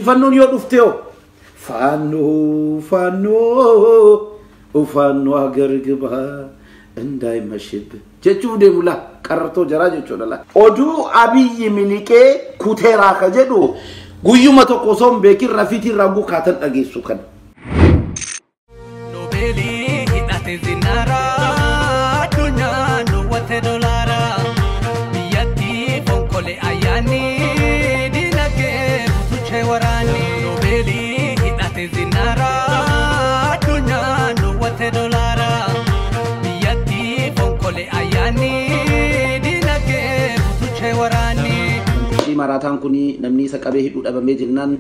Fannoon yoo dhuftee fannoo fannoo agargaba እንዳይመሽብ jechuun deemula qarratoo jaraa jechuudha la oduu Abiyyi miliqee kuteeraa ka jedhu guyyuma tokko soon beekin rafiitii raguu kaatan dhageessu kan Nobeli hidhate zinara addunyaa nuwwate dolaara biyyatti fonkole ayyaani dinagdee butuchee waraani Nobeli hidhate zinara addunyaa nuwwate dolaara biyyatti fonkole ayyaani dinagdee butuchee waraani marataan kuni namni isa qabee hidhuu dhabamee jennaan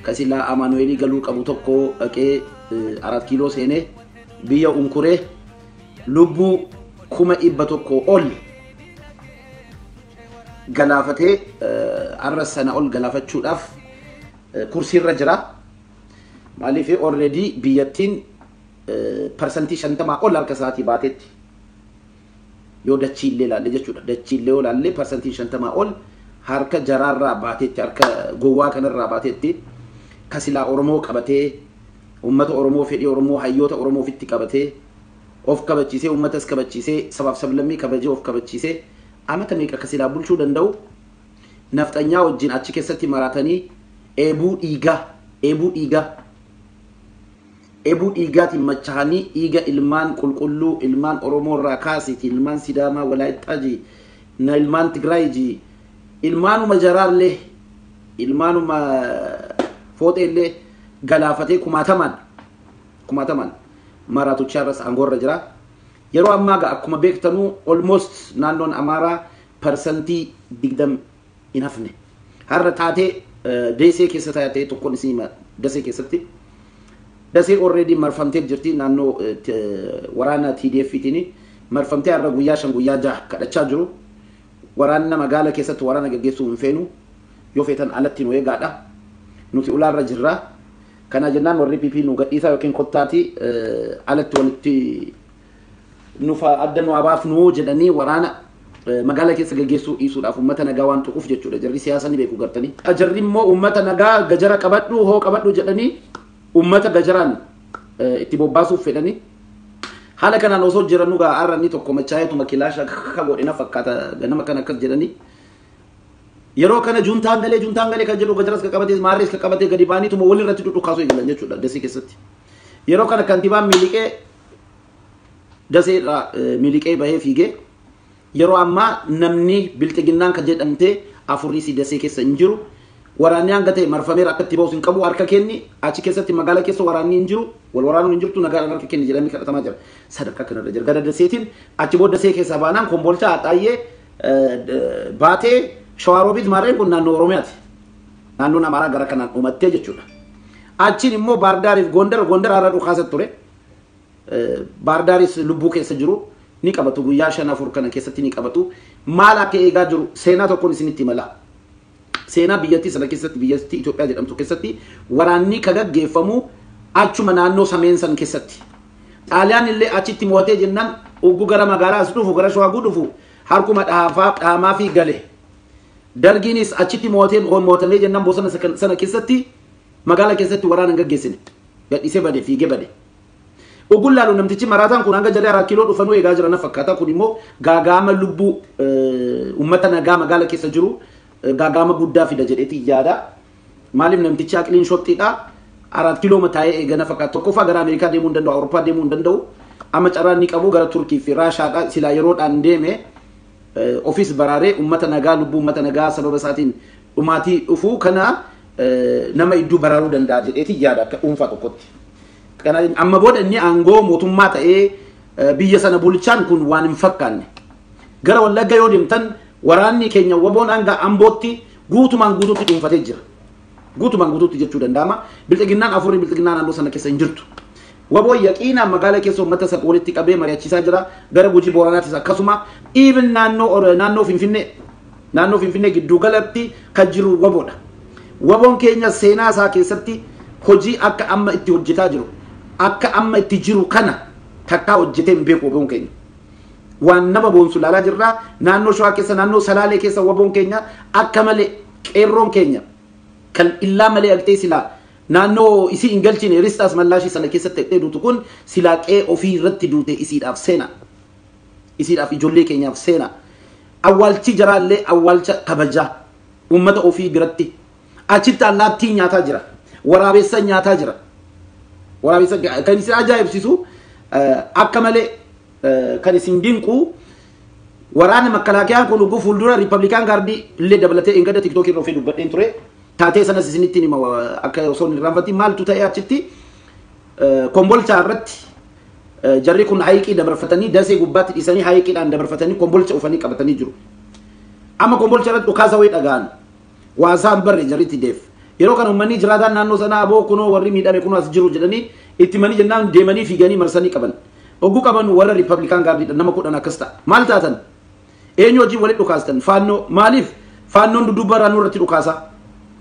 kasila Amanueli galuu qabu tokko dhaqee 4 kiiloo seenee biyya unkuree lubbuu 100 ol galaafatee arra sana ol galaafachuudhaaf kursiirra jira maaliif already biyyattiin percentage 50 ol harka isaatii baatetti yoo dachiillee laalle jechuudha dachiillee laalle percentage 50 ol harka jaraarraa baatetti harka gowwaa kanarraa baatetti kasila Oromoo qabatee ummata Oromoo fedhii Oromoo hayyoota Oromoo fitti qabatee of kabachiisee ummatas kabachiisee sabaaf sablammii kabajee of kabachiisee amata meeqa kasila bulchuu danda'u nafxanyaa wajjin achi keessatti maratanii eebuu dhiigaatiin machahanii dhiiga ilmaan qulqulluu ilmaan Oromoo irraa kaasiti ilmaan Sidaamaa Walaayitaaji na ilmaan Tigraayji ilmaanuma jaraallee ilmaanuma fooxeellee galaafatee kumaataman maraatuchaarras angorra jira yeroo ammaa ga akkuma beektanuu almost naannoon Amaaraa percentii 20 hin hafne har'a taatee Desee keessa taatee tokkoon isinima Desee keessatti Desee already marfamtee jirti naannoo waraana TDF-tiin marfamtee har'a guyyaa 5 guyyaa 6 kadhachaa jiru waraana magaala keessatti waraana gaggeessuu hin feenu yoo feetan alatti nu eegaadha nuti ulaarra jirra kana jennaan warri PP nu gadhiisaa yookiin kottaati alatti walitti nufa adda nu abaaf nu jedhanii waraana magaala keessa gaggeessuu dhiisuudhaaf ummata nagaa waan tuquuf jechuudha jarri siyaasa ni beeku gartanii jarri immoo ummata nagaa gajara qabadhu jedhanii ummata gajaraan itti bobbaasuuf fedhanii haala kanaan osoo jiranu gaa arranni tokko machaayatu makilaasha ka godhina fakkaata ganama kana akkas jedhanii yeroo kana juntaan galee kan jedhu gajaras ka qabatee maarrees ka qabatee gadi baanii tuma wal irratti dhudhukaasuu eegalan jechuudha Desee keessatti yeroo kana kantiibaan miliqee Deseedhaa miliqee bahee fiigee yeroo ammaa namni bilxiginnaan kan jedhamtee afuriisi Desee keessa hin jiru waraanni hanga ta'e marfameera akka itti bahuus hin qabu harka kenni achi keessatti magaala keessa waraanni hin jiru wal waraanuu hin jirtu nagaan harka kenni jedhamee kadhatamaa jira sadarkaa kanarra jira gara Deseetiin achi booda Desee keessa baanaan Kombolchaa Axaayee baatee Shawaroobit maarreen kun naannoo Oromiyaati naannoon Amaaraa gara kanaan dhumattee jechuudha achiin immoo Baardaariif Gondar har'a dhukaasa ture Baardaaris lubbuu keessa jiru ni qabatu guyyaa 5-4 kana keessatti ni qabatu maal akka eegaa jiru seenaa tokkoon isinitti mala seenaa biyyattii sana keessatti biyyattii Itoophiyaa jedhamtu keessatti waraanni ka gaggeeffamu achuma naannoo sameen san keessatti Xaaliyaan illee achitti mo'atee jennaan uggu gara magaalaas dhufu gara Shawaa dhufu harkuma dhaamaa fi gale Dargiinis achitti mo'atamee jennaan bosona sana keessatti magaala keessatti waraana gaggeessine gadhiisee bade fiigee bade Ugullaalu namtichi marataan kun hanga jaree 4 kiiloo dhufanuu eegaa jiran fakkaata kun immoo gaagaama lubbuu ummata nagaa magaala keessa jiru gaagaama guddaa fida jedheeti yaada maaliif namtichi aqliin shottiidha 4 kiiloo mataa'ee eegana fakkaata tokkoffaa gara Ameerikaa deemuu hin danda'u Awurooppaa deemuu hin danda'u amma carraan ni qabu gara Turkii fi Raashaadha silaa yeroodhaan deeme ofis baraaree ummata nagaa lubbuu ummata nagaa sababa isaatiin dhumaatii dhufuu kana nama iddoo baraaruu danda'a jedheeti yaada akka dhuunfaa tokkotti kana amma booda inni aangoo mootummaa ta'ee biyya sana bulchaan kun waan hin fakkaanne gara Wallagga yoo deemtan waraanni keenya waboon hanga Ambootti guutumaan guutuutti dhuunfatee jira guutumaan guutuutti jechuu danda'ama bilxiginnaan afurri bilxiginnaan naannoo sana keessa hin jirtu waboon yaqiinaan magaala keessa ummata sana walitti qabee mari'achiisaa jira gara Gujii Booranaatis akkasuma even naannoo Finfinnee gidduu galatti kan jiru waboodha waboon keenya seenaa isaa keessatti hojii akka amma itti hojjetaa jiru akka amma itti jiru kana takkaa hojjetee hin beeku waboon keenya waan nama boonsu laalaa jirra naannoo Shawaa keessa naannoo Salaalee keessa waboon keenya akka malee qeerroon keenya kan illaa malee agtee silaa naannoo isii hin galchine ristaas mallaashii sana keessatti hidhee duutu kun silaa qe'ee ofii irratti duute isiidhaaf seena. Isiidhaaf ijoollee keenyaaf seena. Awwaalchi jaraallee awwaalcha kabajaa uummata ofii biratti. Achitti allaattii nyaataa jira. Waraabessa nyaataa jira. Waraabessa kan isin ajaa'ibsiisu akka malee kan isin dinqu waraana makkalaakiyaan kun dhuguu fuuldura riippablikaan gaardii illee dabalatee ingada tiktookii irra ofii dubbadheen ture. Taatee sanas isinitti hima akka osoo hin irraanfatiin maaltu ta'e achitti kombolchaa irratti jarri kun hayiqii dabarfatanii dasee gubbaatti dhiisanii hayiqiidhaan dabarfatanii kombolcha ufanii qabatanii jiru. Amma kombolcha irratti dhukaasa wayii dhaga'an waasaan barre jarritti deef. Yeroo kan uummanni jiraataan naannoo sanaa aboo kunoo warri miidhame kunoo as jiru jedhanii itti manii jennaan deemanii fiiganii marsanii qaban. Ogguu qaban warra riippablikaan gaardiidha nama 10 akkas ta'a. Maal taatan? Eenyu wajjin walitti dhukaastan? Faannoo maaliif? Faannoon dudduuba irraa nurratti dhukaasa.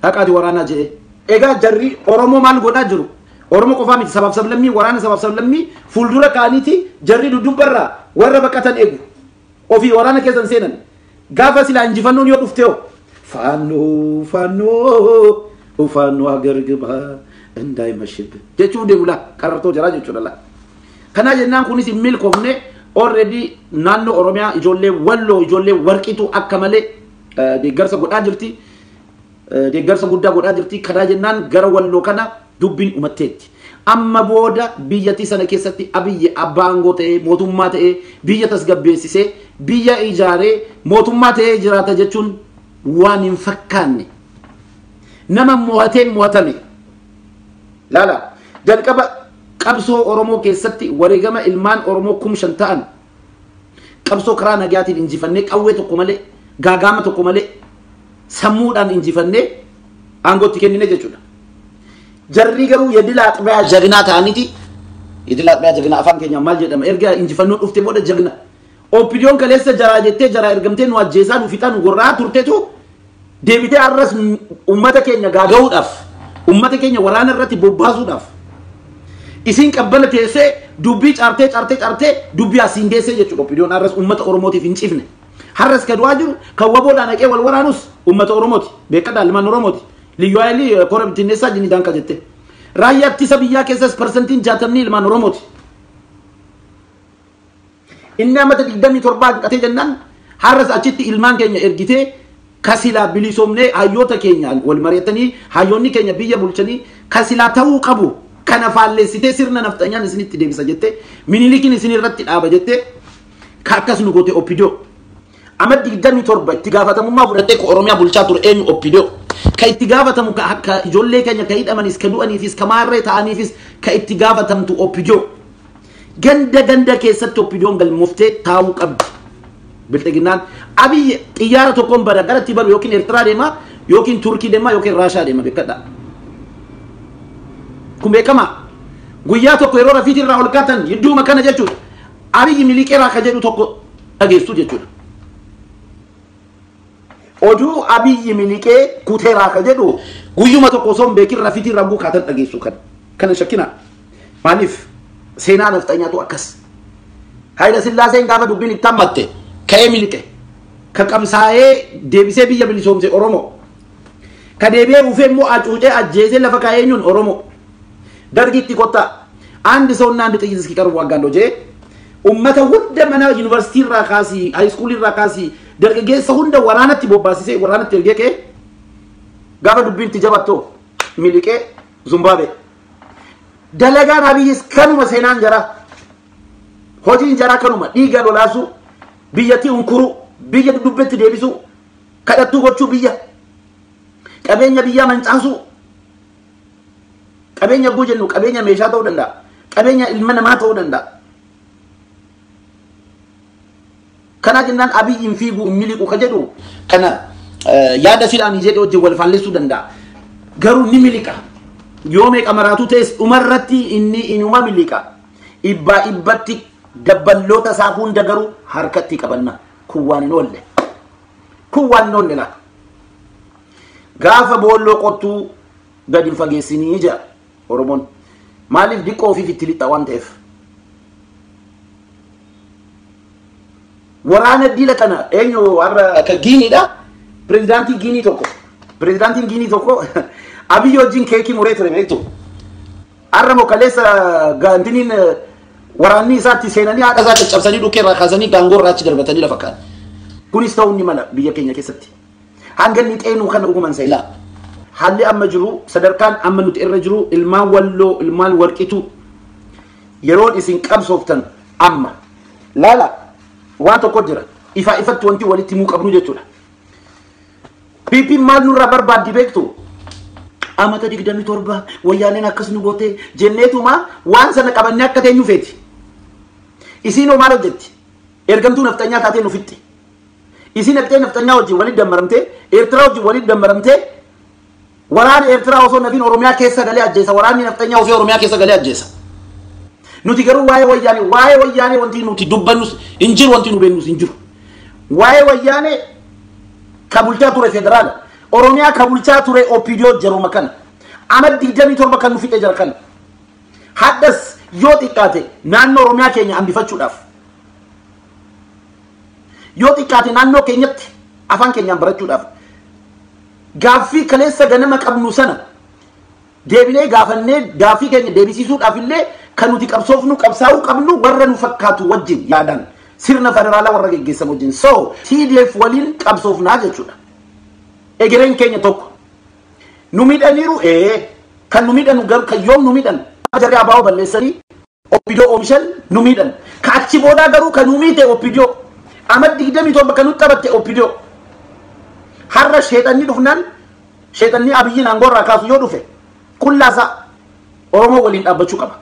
Haqaati waraanaa jedhee. Egaa jarri Oromoo maal godhaa jiru? Oromoo qofaa miti sabaaf sablammii waraana sabaaf sablammii fuuldura kaaniiti jarri dudduuba irraa warra baqatan eegu. Ofii waraana keessan seenan. Gaafa silaa injifannoon yoo dhuftee faannoo faannoo ufaannoo agargabaa እንዳይመሽብ jechuun deemula qarartoo jira jechuudha. Kana jennaan kunis hin milkoofne already naannoo Oromiyaa ijoollee Walloo ijoollee Warqituu akka malee deeggarsa godhaa jirti. Deeggarsa guddaa godhaa jirti. Kana jennaan gara Walloo kana dubbiin umatteetti. Amma booda biyyattii sana keessatti Abiyyi abbaangoo ta'ee mootummaa ta'ee biyya tasgabbeessisee biyya ijaaree mootummaa ta'ee jiraata jechuun waan hin fakkaanne. Nama mo'ateen mo'atame. Laala jalqaba qabsoo Oromoo keessatti wareegama ilmaan Oromoo 5,000 ta'an qabsoo karaa nagaatiin injifannee qawwee tokko malee gaagaama tokko malee sammuudhaan injifannee aangootti kennine jechuudha. Jarri garuu yedila axbaa jagnaa ta'aniiti. Yedila axbaa jagnaa afaan keenya maal jedhama erga injifannoo dhufte booda jagna. Opinion kaleessa jaraa jettee jaraa ergamtee nu ajjeesaa nu fixaa nu gorraa turteetu deebitee arras ummata keenya gaaga'uudhaaf ummata keenya waraana irratti bobbaasuudhaaf isin qabbala teessee dubbii caartee dubbii asiin deessee jechuudha. Opinion arras ummata Oromootiif hin cifne. Harras ka du'aa jiru kan waboodhaan haqee wal waraanus ummata Oromooti. Beekadhaa ilmaan Oromooti. Liyyuu Haayilii kora bittinneessaa jini daanka jette. Raayyaa ittisa biyyaa keessas persentiin 60 ilmaan Oromooti. Inni ammata 27 qatee jennaan harras achitti ilmaan keenya ergitee kasilaa bilisoomnee hayyoota keenyaan wal mari'atanii hayyoonni keenya biyya bulchanii kasilaa ta'uu qabu kana faalleessitee sirna nafxanyaan isinitti deebisa jette minilikiin isin irratti dhaaba jette akkas nu goote Opidoo. Amma 27 itti gaafatamummaa fudhattee ko Oromiyaa bulchaa ture eenyu Opidoo. Ka itti gaafatamu ka ijoollee keenya ka hidhamanis ka du'aniifis ka maarree ta'aniifis ka itti gaafatamtu Opidoo. Ganda keessatti Opidoon galmooftee taa'uu qabdi. Bilteginaan Abiyyi xiyyaara tokkoon bara garatti baru yookiin Eertiraa deema yookiin Turkii deema yookiin Raashaa deema beekadha. Kun beekama guyyaa tokko yeroo rafiitii irraa ol kaatan yidduuma kana jechuudha. Abiyyi miliqeeraa ka jedhu tokko dhageessu jechuudha. Oduu Abiyyi miliqee kuteeraa ka jedhu guyyuma tokko osoo hin beekin rafiitii irraa kaatan dhageessu kana shakkina. Maaliif seenaa nafxanyaatu akkas. Hayila Sillaaseen gaafa dubbiin itti hammatte ka'ee miliqe ka qabsaa'ee deebisee biyya bilisoomse Oromoo ka deebi'ee dhufee immoo acuucee ajjeesee lafa kaa'ee eenyuun Oromoo dargitti kotta አንድ ሰውና አንድ ጥይት እስኪቀርቡ አጋንዶ ጄ ኡመተ ሁንደ መና ዩኒቨርሲቲ ራካሲ ሃይ ስኩል ራካሲ ደርገጌሰ ሁንደ ወራነት ቦባሲሴ ወራነት ደርገቄ ጋባ ዱቢን ትጀባቶ ሚሊቄ ዙምባቤ ደለጋን አብይስ ከኑ መሰናን ጀራ ሆጂን ጀራ ከኑማ ዲጋ ዶላሱ ቢየቲ ኡንኩሩ ቢየ ዱበት ዴቢሱ ከደቱ ጎቹ ቢየ ቀበኛ ቢያ መንጫሱ ቀበኛ ጉጀኑ ቀበኛ ሜሻታው ደንዳ ቀበኛ ilma namaa ta'uu danda'a. Kana jennaan Abiyyiin fiiguu miliqu ka jedhu kana yaada sidhaan jedhe hojii wal faalleessuu danda'a. Garuu ni miliqa. Yoo meeqa maraatu ta'es dhumarratti inni inuma miliqa. Ibbaa ibbatti dabballoota isaa hunda garuu harkatti qabanna. Kun waan hin oolle. Kun waan hin oolle laata. Gaafa boolloo qottuu gadi hin fageessinii jira Oromoon. Maaliif diqqoo ofii itti lixa waan ta'eef. Waraana diila kana eenyu warra akka Giiniidha. Pireezidaantii Giinii tokko Abiy wajjin keekii muree ture beektu. Arramo kaleessa gaantiniin waraanni isaatti seenanii haadha isaa caccabsanii dhukkee irraa kaasanii gaangoo irraa achi darbatanii lafa kaa'an. Kunis ta'uu ni mala biyya keenya keessatti. Hanga inni xeenuu kana dhuguman seelaa. Haalli amma jiru sadarkaan amma nuti irra jiru ilmaan walloo ilmaan warqitu yeroon isin qabsooftan amma laala waan tokko jira ifa ifatti wanti walitti himuu qabnu jechuudha. PP maal nurraa barbaaddi beektu? Amata 27 wayyaaneen akkas nu goote jenneetuma waan sana qabannee akka teenyu feeti. Isinoo maal hojjetti? Ergamtuu naftanyaa taatee nufitti. Isin dhaqxee naftanyaa wajjin walitti dammaramtee Eertiraa wajjin walitti dammaramtee waraana Eertiraa osoo nafiin Oromiyaa keessa galee ajjeesa. Waraanni naftanyaa osoo Oromiyaa keessa galee ajjeesa. Nuti garuu waa'ee wayyaanee wanti nuti dubbannus hin jiru, wanti nu beeknus hin jiru. Waa'ee wayyaanee kabulchaa ture federaala. Oromiyaa kabulchaa ture OPDO jaruma kana. Amata 27 kan nu fixe jara kana. Haddas yoo xiqqaate naannoo Oromiyaa keenya hambifachuudhaaf. Yoo xiqqaate naannoo keenyatti afaan keenyaan barachuudhaaf. Gaaffii kaleessa ganama qabnu sana deebinee gaafannee gaaffii keenya deebisiisuudhaaf illee kan nuti qabsoofnu qabsaa'uu qabnu warra nu fakkaatu wajjin yaadan sirna federaalaa warra geggeessan wajjin. So TDF waliin qabsoofnaa jechuudha. Egereen keenya tokko nu midhaniiru kan nu midhanu garuu kan yoom nu midhan jarri abaa'oo balleessanii OPDO oomishan nu midhan ka achi boodaa garuu kan nu miite OPDO amata 27 kan nu qabatte OPDO har'a sheexanni dhufnaan sheexanni Abiyyiin aangoo irraa kaasu yoo dhufe kullaasaa Oromoo waliin dhaabbachuu qaba.